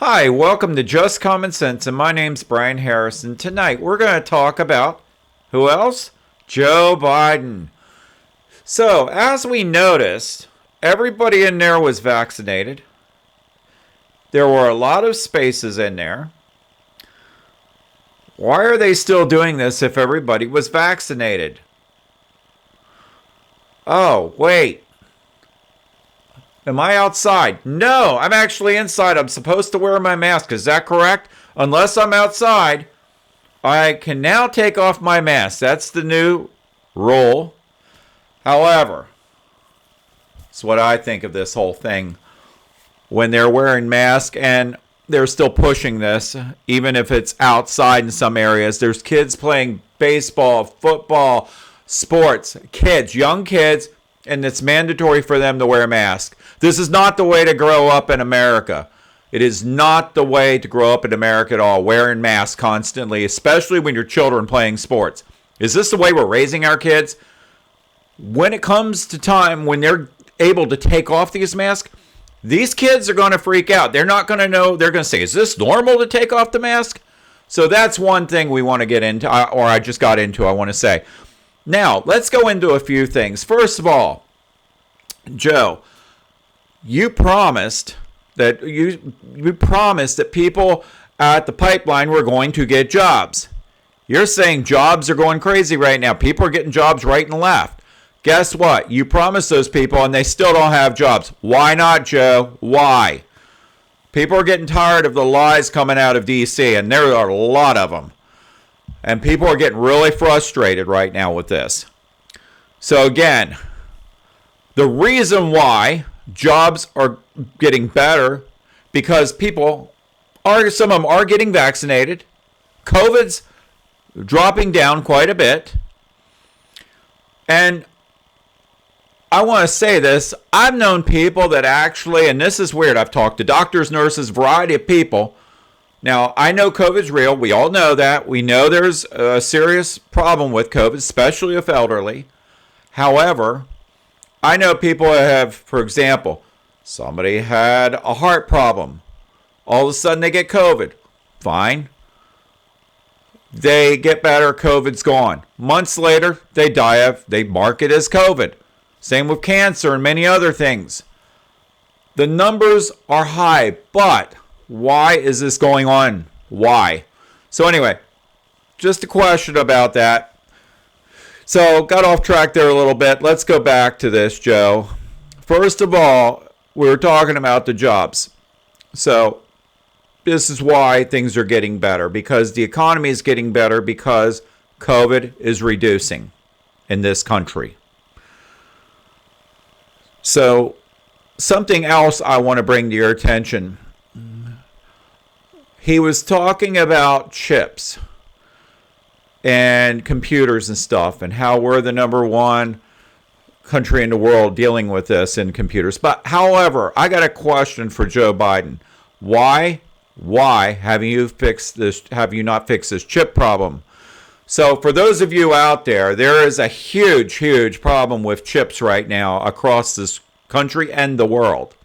Hi, welcome to Just Common Sense, and my name's Brian Harrison. Tonight we're going to talk about who else? Joe Biden. So, as we noticed, everybody in there was vaccinated. There were a lot of spaces in there. Why are they still doing this if everybody was vaccinated? Oh, wait. Am I outside? No, I'm actually inside. I'm supposed to wear my mask. Is that correct? Unless I'm outside, I can now take off my mask. That's the new rule. However, it's what I think of this whole thing. When they're wearing masks and they're still pushing this, even if it's outside in some areas, there's kids playing baseball, football, sports, kids, young kids, and it's mandatory for them to wear a mask. This is not the way to grow up in America. It is not the way to grow up in America at all, wearing masks constantly, especially when your children playing sports. Is this the way we're raising our kids? When it comes to time when they're able to take off these masks, these kids are going to freak out. They're not going to know. They're going to say, is this normal to take off the mask? So that's one thing we want to get into, or I just got into, I want to say. Now, let's go into a few things. First of all, Joe, you promised that people at the pipeline were going to get jobs. You're saying jobs are going crazy right now. People are getting jobs right and left. Guess what? You promised those people and they still don't have jobs. Why not, Joe? Why? People are getting tired of the lies coming out of D.C., and there are a lot of them. And people are getting really frustrated right now with this. So again, the reason why jobs are getting better, because some of them are getting vaccinated. COVID's dropping down quite a bit. And I want to say this, I've known people that actually, and this is weird, I've talked to doctors, nurses, variety of people. Now, I know COVID's real. We all know that. We know there's a serious problem with COVID, especially with elderly. However, I know people that have, for example, somebody had a heart problem. All of a sudden they get COVID. Fine. They get better, COVID's gone. Months later, they mark it as COVID. Same with cancer and many other things. The numbers are high, but why is this going on? Why? So anyway, just a question about that. So got off track there a little bit. Let's go back to this, Joe. First of all, we were talking about the jobs. So this is why things are getting better, because the economy is getting better because COVID is reducing in this country. So something else I want to bring to your attention. He was talking about chips and computers and stuff, and how we're the number one country in the world dealing with this in computers. But however, I got a question for Joe Biden. Why have you not fixed this chip problem? So for those of you out there, there is a huge problem with chips right now across this country and the world.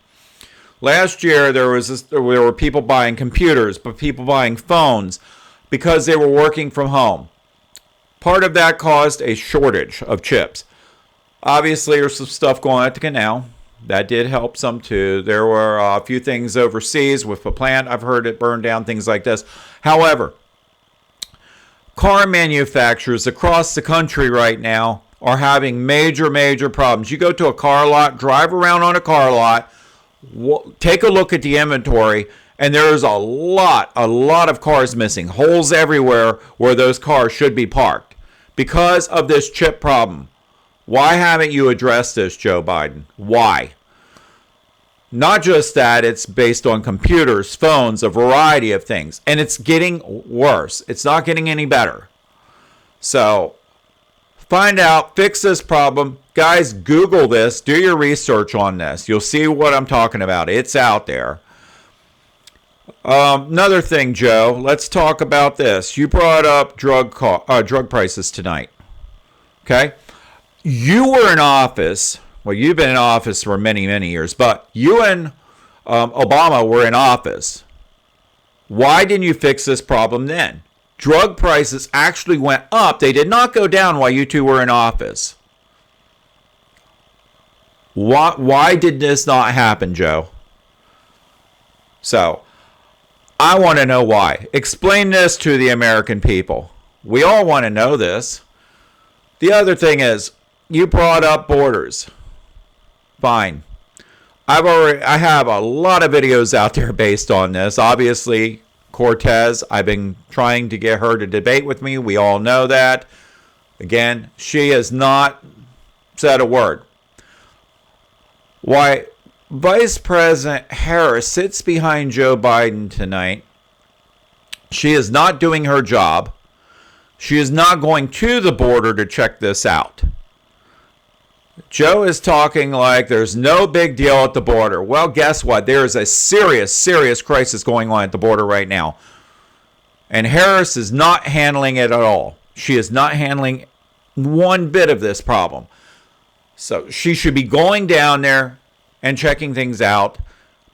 Last year, there were people buying computers, but people buying phones because they were working from home. Part of that caused a shortage of chips. Obviously, there's some stuff going on at the canal. That did help some too. There were a few things overseas with the plant. I've heard it burned down, things like this. However, car manufacturers across the country right now are having major problems. You go to a car lot, drive around on a car lot, take a look at the inventory, and there's a lot of cars missing. Holes everywhere where those cars should be parked because of this chip problem. Why haven't you addressed this, Joe Biden? Why? Not just that, it's based on computers, phones, a variety of things. And it's getting worse. It's not getting any better. So, find out, fix this problem. Guys, Google this. Do your research on this. You'll see what I'm talking about. It's out there. Another thing, Joe, let's talk about this. You brought up drug prices tonight. Okay? You were in office. Well, you've been in office for many years, but you and Obama were in office Why didn't you fix this problem then? Drug prices actually went up. They did not go down while you two were in office. Why did this not happen, Joe? So, I want to know why. Explain this to the American people. We all want to know this. The other thing is, you brought up borders. Fine. I have a lot of videos out there based on this. Obviously, Cortez, I've been trying to get her to debate with me. We all know that. Again, she has not said a word. Why Vice President Harris sits behind Joe Biden tonight. She is not doing her job. She is not going to the border to check this out. Joe is talking like there's no big deal at the border. Well, guess what? There is a serious, serious crisis going on at the border right now. And Harris is not handling it at all. She is not handling one bit of this problem. So she should be going down there and checking things out.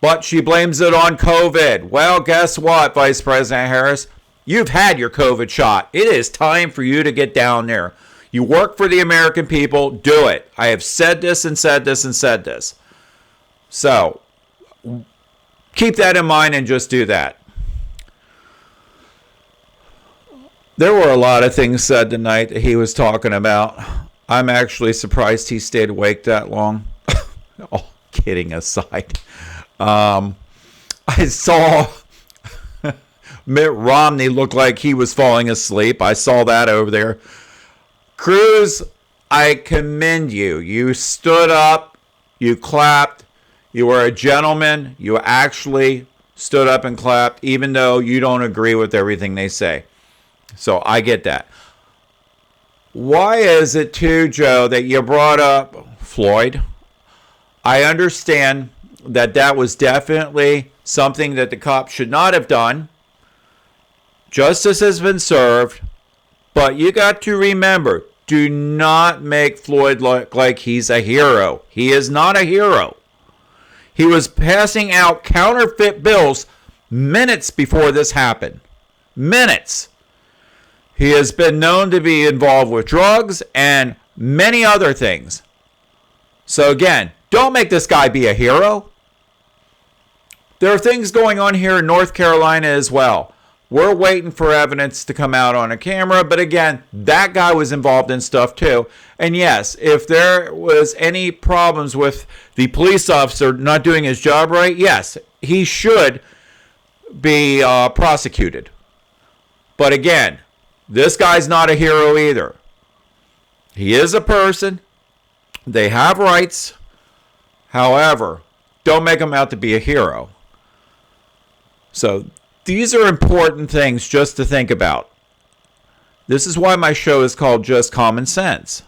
But she blames it on COVID. Well, guess what, Vice President Harris? You've had your COVID shot. It is time for you to get down there. You work for the American people. Do it. I have said this and said this and said this. So, keep that in mind and just do that. There were a lot of things said tonight that he was talking about. I'm actually surprised he stayed awake that long. All kidding aside. I saw Mitt Romney look like he was falling asleep. I saw that over there. Cruz, I commend you. You stood up, you clapped, you were a gentleman. You actually stood up and clapped, even though you don't agree with everything they say. So I get that. Why is it too, Joe, that you brought up Floyd? I understand that was definitely something that the cops should not have done. Justice has been served. But you got to remember, do not make Floyd look like he's a hero. He is not a hero. He was passing out counterfeit bills minutes before this happened. Minutes. He has been known to be involved with drugs and many other things. So again, don't make this guy be a hero. There are things going on here in North Carolina as well. We're waiting for evidence to come out on a camera. But again, that guy was involved in stuff too. And yes, if there was any problems with the police officer not doing his job right, yes, he should be prosecuted. But again, this guy's not a hero either. He is a person. They have rights. However, don't make him out to be a hero. So these are important things just to think about. This is why my show is called Just Common Sense.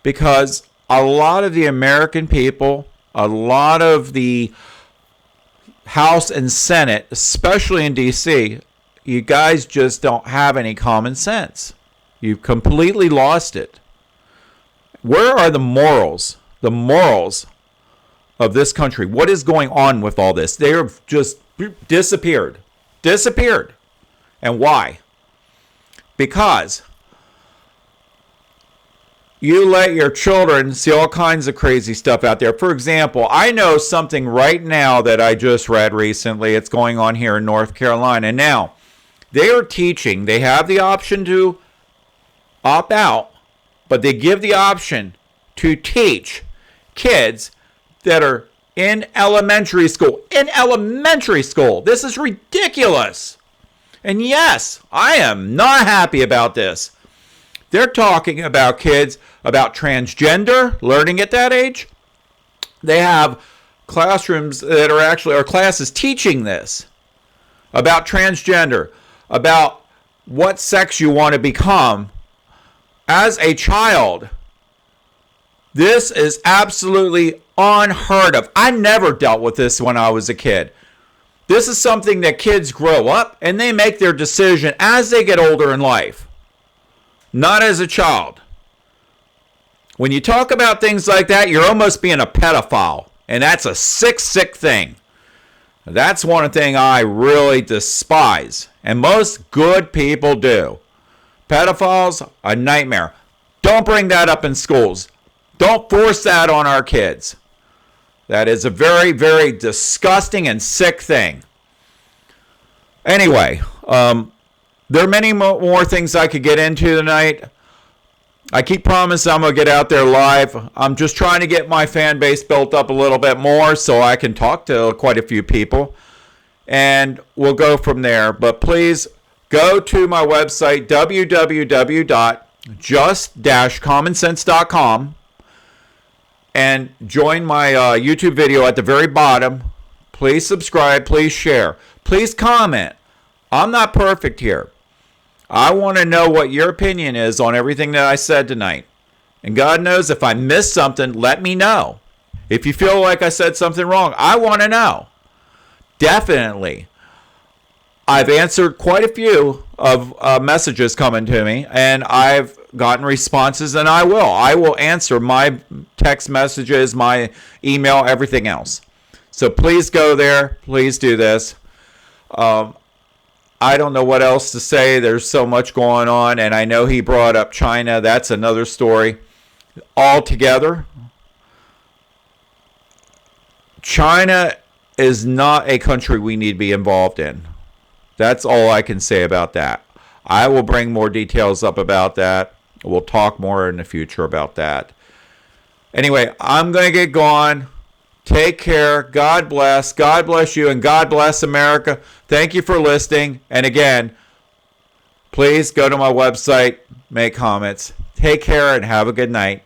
Because a lot of the American people, a lot of the House and Senate, especially in D.C., you guys just don't have any common sense. You've completely lost it. Where are the morals? The morals of this country. What is going on with all this? They have just disappeared. Disappeared. And why? Because you let your children see all kinds of crazy stuff out there. For example, I know something right now that I just read recently. It's going on here in North Carolina. Now, they are teaching. They have the option to opt out, but they give the option to teach kids that are in elementary school. In elementary school. This is ridiculous. And yes, I am not happy about this. They're talking about kids, about transgender, learning at that age. They have classrooms that are actually, or classes teaching this. About transgender, about what sex you want to become as a child. This is absolutely unheard of. I never dealt with this when I was a kid. This is something that kids grow up and they make their decision as they get older in life. Not as a child. When you talk about things like that, you're almost being a pedophile. And that's a sick, sick thing. That's one thing I really despise, and most good people do. Pedophiles, a nightmare. Don't bring that up in schools. Don't force that on our kids. That is a very, very disgusting and sick thing. Anyway, there are many more things I could get into tonight. I keep promising I'm going to get out there live. I'm just trying to get my fan base built up a little bit more so I can talk to quite a few people. And we'll go from there. But please go to my website, www.just-commonsense.com, and join my YouTube video at the very bottom. Please subscribe. Please share. Please comment. I'm not perfect here. I want to know what your opinion is on everything that I said tonight. And God knows if I missed something, let me know. If you feel like I said something wrong, I want to know. Definitely. I've answered quite a few of messages coming to me, and I've gotten responses, and I will answer my text messages, my email, everything else. So please go there. Please do this. I don't know what else to say. There's so much going on, and I know he brought up China. That's another story altogether. China is not a country we need to be involved in. That's all I can say about that. I will bring more details up about that. We'll talk more in the future about that. Anyway, I'm going to get going. Take care. God bless. God bless you, and God bless America. Thank you for listening. And again, please go to my website, make comments. Take care and have a good night.